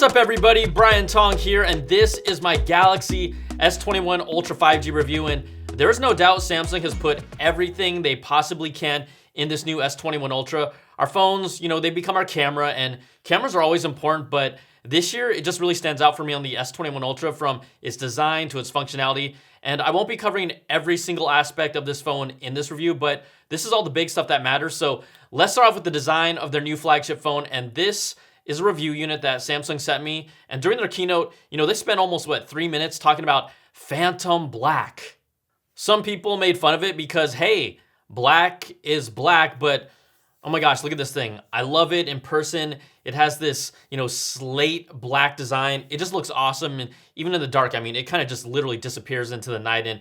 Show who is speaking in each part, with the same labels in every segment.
Speaker 1: up, everybody? Brian Tong here, and this is my Galaxy S21 Ultra 5G review. And there is no doubt Samsung has put everything they possibly can in this new S21 Ultra. Our phones, they become our camera, and cameras are always important, but this year it just really stands out for me on the S21 Ultra, from its design to its functionality. And I won't be covering every single aspect of this phone in this review, but this is all the big stuff that matters. So let's start off with the design of their new flagship phone, and this is a review unit that Samsung sent me. And during their keynote, they spent almost 3 minutes talking about Phantom Black. Some people made fun of it because, hey, black is black, but oh my gosh, look at this thing. I love it in person. It has this, slate black design. It just looks awesome. And even in the dark, it kind of just literally disappears into the night. And,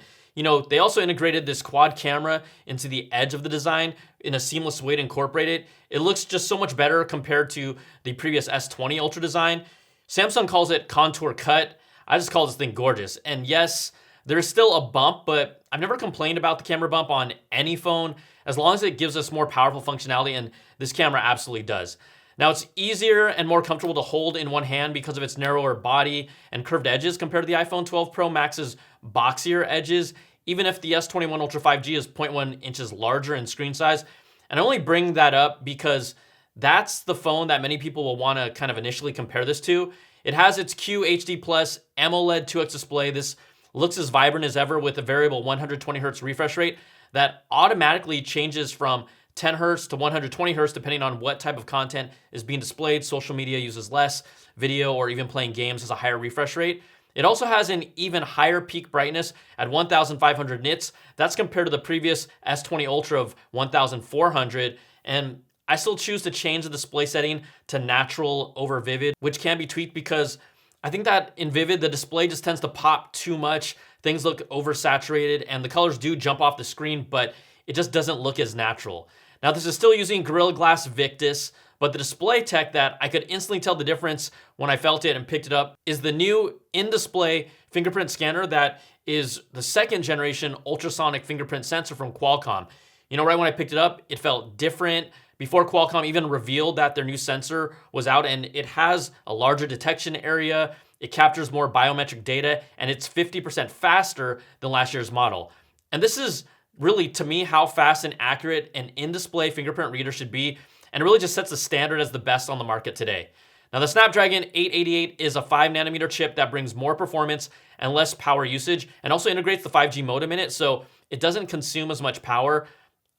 Speaker 1: they also integrated this quad camera into the edge of the design in a seamless way to incorporate it. It looks just so much better compared to the previous S20 Ultra design. Samsung calls it contour cut. I just call this thing gorgeous. And yes, there's still a bump, but I've never complained about the camera bump on any phone as long as it gives us more powerful functionality, and this camera absolutely does. Now, it's easier and more comfortable to hold in one hand because of its narrower body and curved edges compared to the iPhone 12 Pro Max's boxier edges, even if the S21 Ultra 5G is 0.1 inches larger in screen size. And I only bring that up because that's the phone that many people will want to kind of initially compare this to. It has its QHD Plus AMOLED 2X display. This looks as vibrant as ever with a variable 120 Hz refresh rate that automatically changes from 10 Hz to 120 Hz depending on what type of content is being displayed. Social media uses less, video or even playing games has a higher refresh rate. It also has an even higher peak brightness at 1,500 nits. That's compared to the previous S20 Ultra of 1,400. And I still choose to change the display setting to natural over vivid, which can be tweaked because I think that in vivid, the display just tends to pop too much. Things look oversaturated and the colors do jump off the screen, but it just doesn't look as natural. Now, this is still using Gorilla Glass Victus, but the display tech that I could instantly tell the difference when I felt it and picked it up is the new in-display fingerprint scanner that is the second generation ultrasonic fingerprint sensor from Qualcomm. Right when I picked it up, it felt different. Before Qualcomm even revealed that their new sensor was out, and it has a larger detection area, it captures more biometric data, and it's 50% faster than last year's model. And this is really, to me, how fast and accurate an in-display fingerprint reader should be, and it really just sets the standard as the best on the market today. Now, the Snapdragon 888 is a 5nm chip that brings more performance and less power usage, and also integrates the 5G modem in it, so it doesn't consume as much power.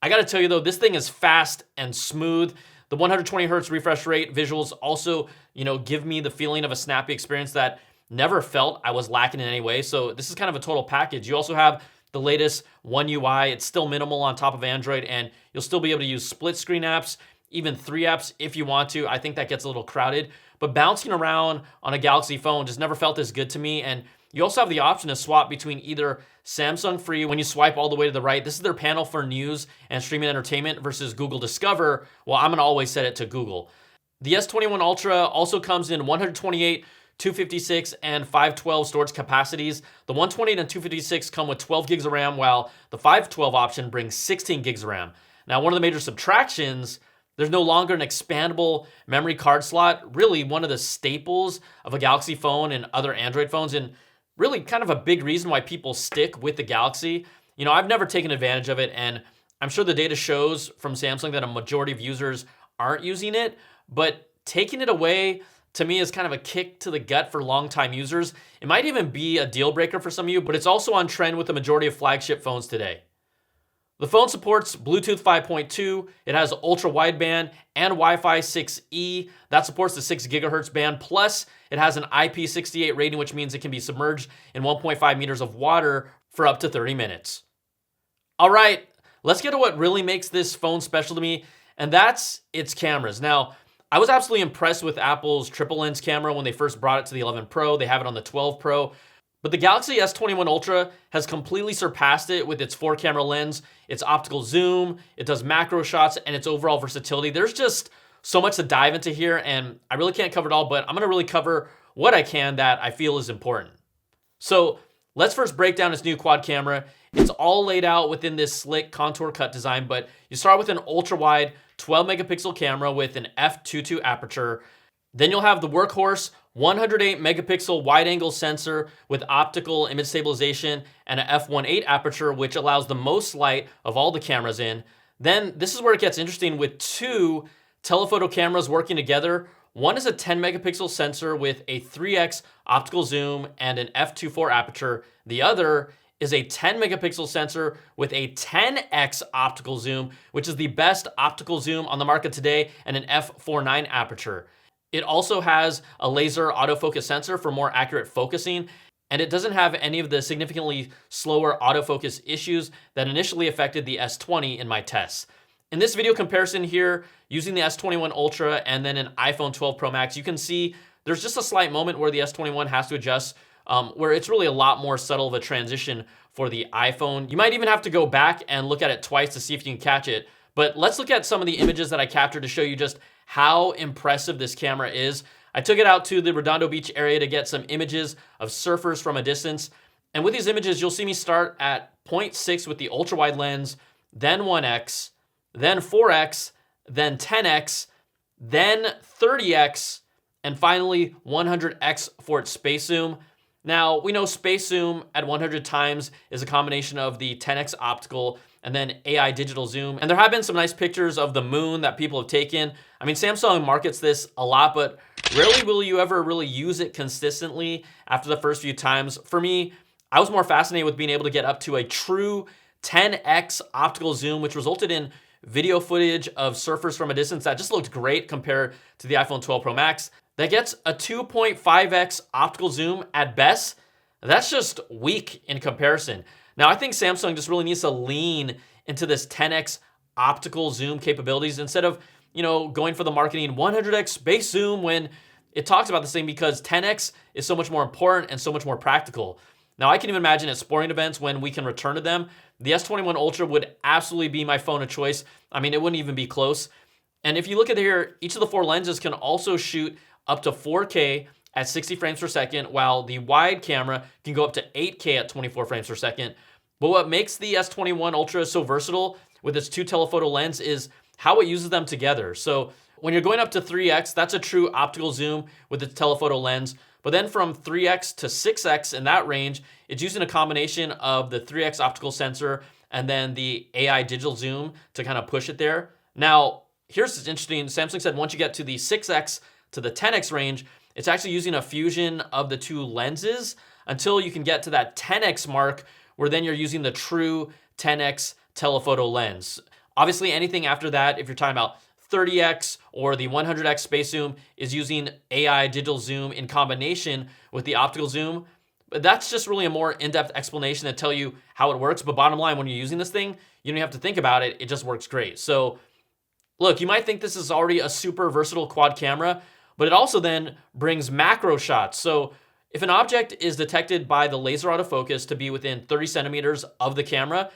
Speaker 1: I gotta tell you though, this thing is fast and smooth. The 120 Hz refresh rate visuals also, give me the feeling of a snappy experience that never felt I was lacking in any way. So this is kind of a total package. You also have the latest One UI. It's still minimal on top of Android, and you'll still be able to use split screen apps, even 3 apps if you want to. I think that gets a little crowded, but bouncing around on a Galaxy phone just never felt as good to me. And you also have the option to swap between either Samsung Free when you swipe all the way to the right. This is their panel for news and streaming entertainment versus Google Discover. Well, I'm gonna always set it to Google. The S21 Ultra also comes in 128, 256, and 512 storage capacities. The 128 and 256 come with 12 gigs of RAM, while the 512 option brings 16 gigs of RAM. Now, one of the major subtractions, there's no longer an expandable memory card slot, really one of the staples of a Galaxy phone and other Android phones, and really kind of a big reason why people stick with the Galaxy. I've never taken advantage of it, and I'm sure the data shows from Samsung that a majority of users aren't using it, but taking it away to me is kind of a kick to the gut for longtime users. It might even be a deal breaker for some of you, but it's also on trend with the majority of flagship phones today. The phone supports Bluetooth 5.2, it has ultra wideband and Wi-Fi 6E that supports the 6 gigahertz band, plus it has an IP68 rating, which means it can be submerged in 1.5 meters of water for up to 30 minutes. All right, let's get to what really makes this phone special to me, and that's its cameras. Now, I was absolutely impressed with Apple's triple lens camera when they first brought it to the 11 Pro. They have it on the 12 Pro. But the Galaxy S21 Ultra has completely surpassed it with its 4-camera lens, its optical zoom, it does macro shots, and its overall versatility. There's just so much to dive into here, and I really can't cover it all, but I'm gonna really cover what I can that I feel is important. So let's first break down its new quad camera. It's all laid out within this slick contour cut design, but you start with an ultra-wide 12 megapixel camera with an f/22 aperture. Then you'll have the workhorse 108 megapixel wide angle sensor with optical image stabilization and a f1.8 aperture, which allows the most light of all the cameras in. Then this is where it gets interesting with two telephoto cameras working together. One is a 10 megapixel sensor with a 3x optical zoom and an f2.4 aperture. The other is a 10 megapixel sensor with a 10x optical zoom, which is the best optical zoom on the market today, and an f4.9 aperture. It also has a laser autofocus sensor for more accurate focusing, and it doesn't have any of the significantly slower autofocus issues that initially affected the S20 in my tests. In this video comparison here, using the S21 Ultra and then an iPhone 12 Pro Max, you can see there's just a slight moment where the S21 has to adjust, where it's really a lot more subtle of a transition for the iPhone. You might even have to go back and look at it twice to see if you can catch it. But let's look at some of the images that I captured to show you just how impressive this camera is. I took it out to the Redondo Beach area to get some images of surfers from a distance. And with these images, you'll see me start at 0.6 with the ultra wide lens, then 1x, then 4x, then 10x, then 30x, and finally 100x for its space zoom. Now, we know space zoom at 100 times is a combination of the 10x optical and then AI digital zoom. And there have been some nice pictures of the moon that people have taken. I mean, Samsung markets this a lot, but rarely will you ever really use it consistently after the first few times. For me, I was more fascinated with being able to get up to a true 10x optical zoom, which resulted in video footage of surfers from a distance that just looked great compared to the iPhone 12 Pro Max. That gets a 2.5x optical zoom at best. That's just weak in comparison. Now, I think Samsung just really needs to lean into this 10x optical zoom capabilities instead of, going for the marketing 100x space zoom when it talks about this thing, because 10x is so much more important and so much more practical. Now, I can even imagine at sporting events when we can return to them, the S21 Ultra would absolutely be my phone of choice. I mean, it wouldn't even be close. And if you look at here, each of the four lenses can also shoot up to 4K at 60 frames per second, while the wide camera can go up to 8K at 24 frames per second. But what makes the S21 Ultra so versatile with its two telephoto lens is how it uses them together. So when you're going up to 3x, that's a true optical zoom with its telephoto lens. But then from 3x to 6x in that range, it's using a combination of the 3x optical sensor and then the AI digital zoom to kind of push it there. Now, here's what's interesting. Samsung said once you get to the 6x to the 10x range, it's actually using a fusion of the two lenses until you can get to that 10x mark, where then you're using the true 10x telephoto lens. Obviously, anything after that, if you're talking about 30x or the 100x space zoom, is using AI digital zoom in combination with the optical zoom. But that's just really a more in-depth explanation to tell you how it works. But bottom line, when you're using this thing, you don't have to think about it. It just works great. So look, you might think this is already a super versatile quad camera, but it also then brings macro shots. So if an object is detected by the laser autofocus to be within 30 centimeters of the camera,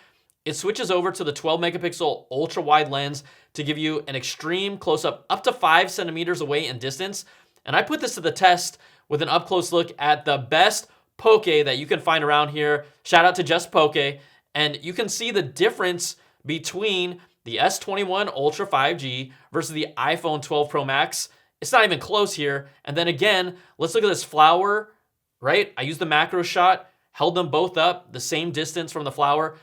Speaker 1: it switches over to the 12 megapixel ultra wide lens to give you an extreme close-up up to 5 centimeters away in distance. And I put this to the test with an up-close look at the best poke that you can find around here. Shout out to Just Poke. And you can see the difference between the S21 Ultra 5G versus the iPhone 12 Pro Max. It's not even close here. And then again, let's look at this flower, right? I used the macro shot, held them both up the same distance from the flower.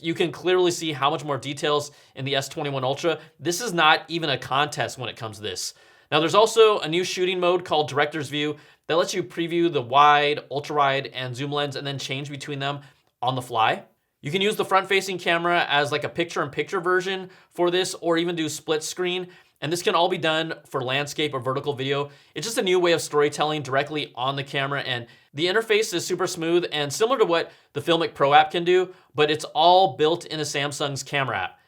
Speaker 1: You can clearly see how much more details in the S21 Ultra. This is not even a contest when it comes to this. Now, there's also a new shooting mode called Director's View that lets you preview the wide, ultra wide, and zoom lens and then change between them on the fly. You can use the front-facing camera as like a picture-in-picture version for this, or even do split screen. And this can all be done for landscape or vertical video. It's just a new way of storytelling directly on the camera, and the interface is super smooth and similar to what the Filmic Pro app can do, but it's all built into Samsung's camera app.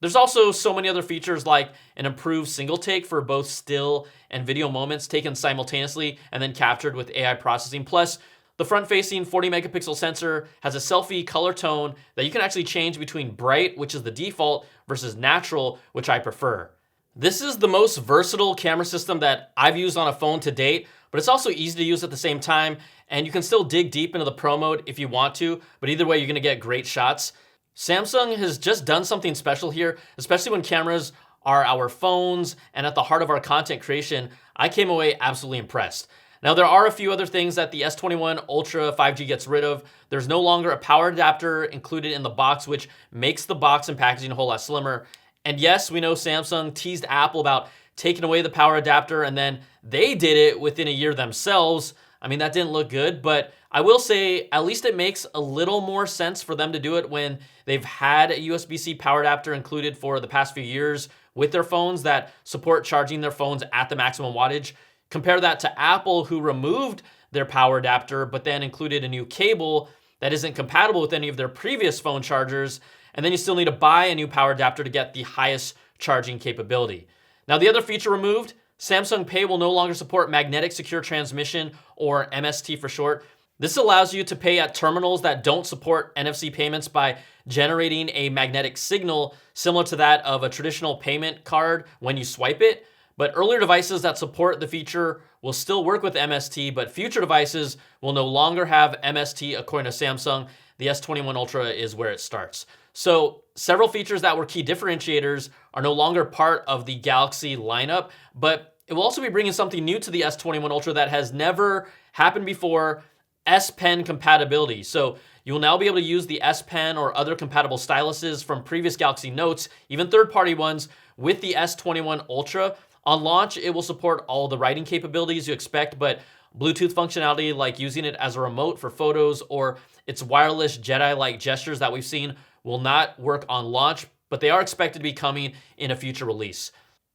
Speaker 1: There's also so many other features like an improved single take for both still and video moments taken simultaneously and then captured with AI processing. Plus, the front-facing 40 megapixel sensor has a selfie color tone that you can actually change between bright, which is the default, versus natural, which I prefer. This is the most versatile camera system that I've used on a phone to date, but it's also easy to use at the same time, and you can still dig deep into the Pro mode if you want to, but either way, you're gonna get great shots. Samsung has just done something special here, especially when cameras are our phones and at the heart of our content creation. I came away absolutely impressed. Now, there are a few other things that the S21 Ultra 5G gets rid of. There's no longer a power adapter included in the box, which makes the box and packaging a whole lot slimmer. And yes, we know Samsung teased Apple about taking away the power adapter, and then they did it within a year themselves. I mean, that didn't look good, but I will say at least it makes a little more sense for them to do it when they've had a USB-C power adapter included for the past few years with their phones that support charging their phones at the maximum wattage. Compare that to Apple, who removed their power adapter, but then included a new cable that isn't compatible with any of their previous phone chargers. And then you still need to buy a new power adapter to get the highest charging capability. Now, the other feature removed, Samsung Pay will no longer support magnetic secure transmission, or MST for short. This allows you to pay at terminals that don't support NFC payments by generating a magnetic signal similar to that of a traditional payment card when you swipe it. But earlier devices that support the feature will still work with MST, but future devices will no longer have MST according to Samsung. The S21 Ultra is where it starts. So several features that were key differentiators are no longer part of the Galaxy lineup, but it will also be bringing something new to the S21 Ultra that has never happened before: S Pen compatibility. So you will now be able to use the S Pen or other compatible styluses from previous Galaxy Notes, even third-party ones, with the S21 Ultra. On launch, it will support all the writing capabilities you expect, but Bluetooth functionality like using it as a remote for photos or its wireless Jedi-like gestures that we've seen will not work on launch, but they are expected to be coming in a future release.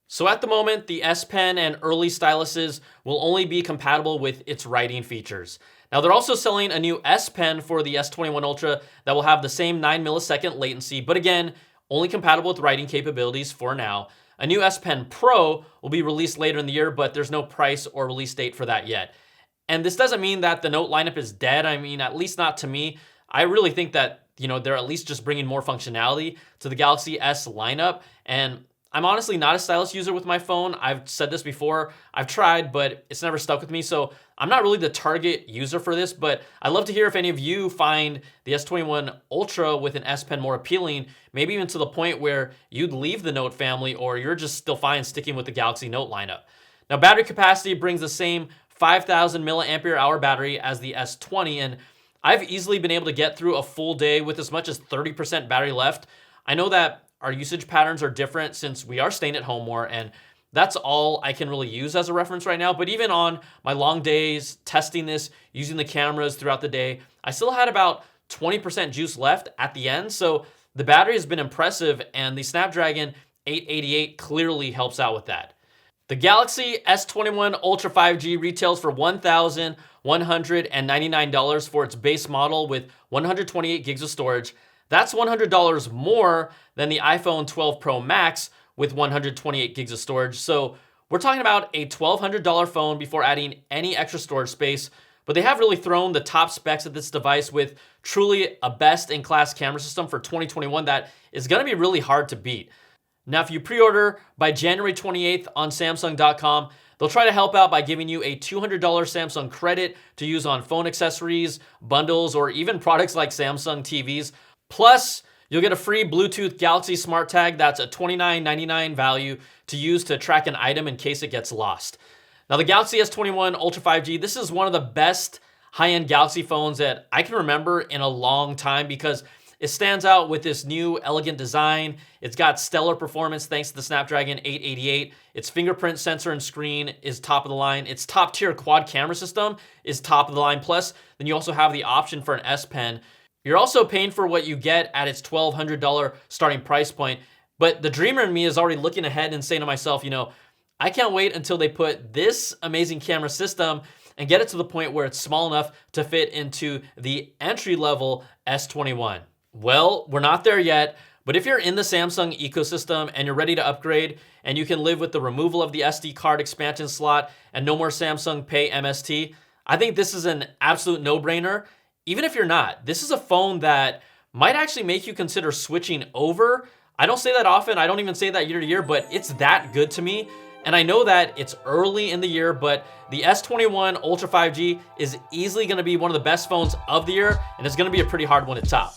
Speaker 1: So at the moment, the S Pen and early styluses will only be compatible with its writing features. Now, they're also selling a new S Pen for the S21 Ultra that will have the same 9 millisecond latency, but again, only compatible with writing capabilities for now. A new S Pen Pro will be released later in the year, but there's no price or release date for that yet. And this doesn't mean that the Note lineup is dead. I mean, at least not to me. I really think that, they're at least just bringing more functionality to the Galaxy S lineup. And I'm honestly not a stylus user with my phone. I've said this before. I've tried, but it's never stuck with me. So I'm not really the target user for this, but I'd love to hear if any of you find the S21 Ultra with an S Pen more appealing, maybe even to the point where you'd leave the Note family, or you're just still fine sticking with the Galaxy Note lineup. Now, battery capacity brings the same 5,000 milliampere hour battery as the S20, and I've easily been able to get through a full day with as much as 30% battery left. I know that our usage patterns are different since we are staying at home more, and that's all I can really use as a reference right now. But even on my long days testing this, using the cameras throughout the day, I still had about 20% juice left at the end. So the battery has been impressive, and the Snapdragon 888 clearly helps out with that. The Galaxy S21 Ultra 5G retails for $1,199 for its base model with 128 gigs of storage. That's $100 more than the iPhone 12 Pro Max with 128 gigs of storage. So we're talking about a $1,200 phone before adding any extra storage space, but they have really thrown the top specs of this device with truly a best-in-class camera system for 2021 that is going to be really hard to beat. Now, if you pre-order by January 28th on Samsung.com, they'll try to help out by giving you a $200 Samsung credit to use on phone accessories, bundles, or even products like Samsung TVs. Plus, you'll get a free Bluetooth Galaxy Smart Tag that's a $29.99 value to use to track an item in case it gets lost. Now, the Galaxy S21 Ultra 5G, this is one of the best high-end Galaxy phones that I can remember in a long time because it stands out with this new elegant design. It's got stellar performance thanks to the Snapdragon 888. Its fingerprint sensor and screen is top of the line. Its top-tier quad camera system is top of the line. Plus, then you also have the option for an S Pen. You're also paying for what you get at its $1,200 starting price point. But the dreamer in me is already looking ahead and saying to myself, I can't wait until they put this amazing camera system and get it to the point where it's small enough to fit into the entry-level S21. Well, we're not there yet, but if you're in the Samsung ecosystem and you're ready to upgrade and you can live with the removal of the SD card expansion slot and no more Samsung Pay MST, I think this is an absolute no-brainer. Even if you're not, this is a phone that might actually make you consider switching over. I don't say that often. I don't even say that year to year, but it's that good to me. And I know that it's early in the year, but the S21 Ultra 5G is easily going to be one of the best phones of the year, and it's going to be a pretty hard one to top.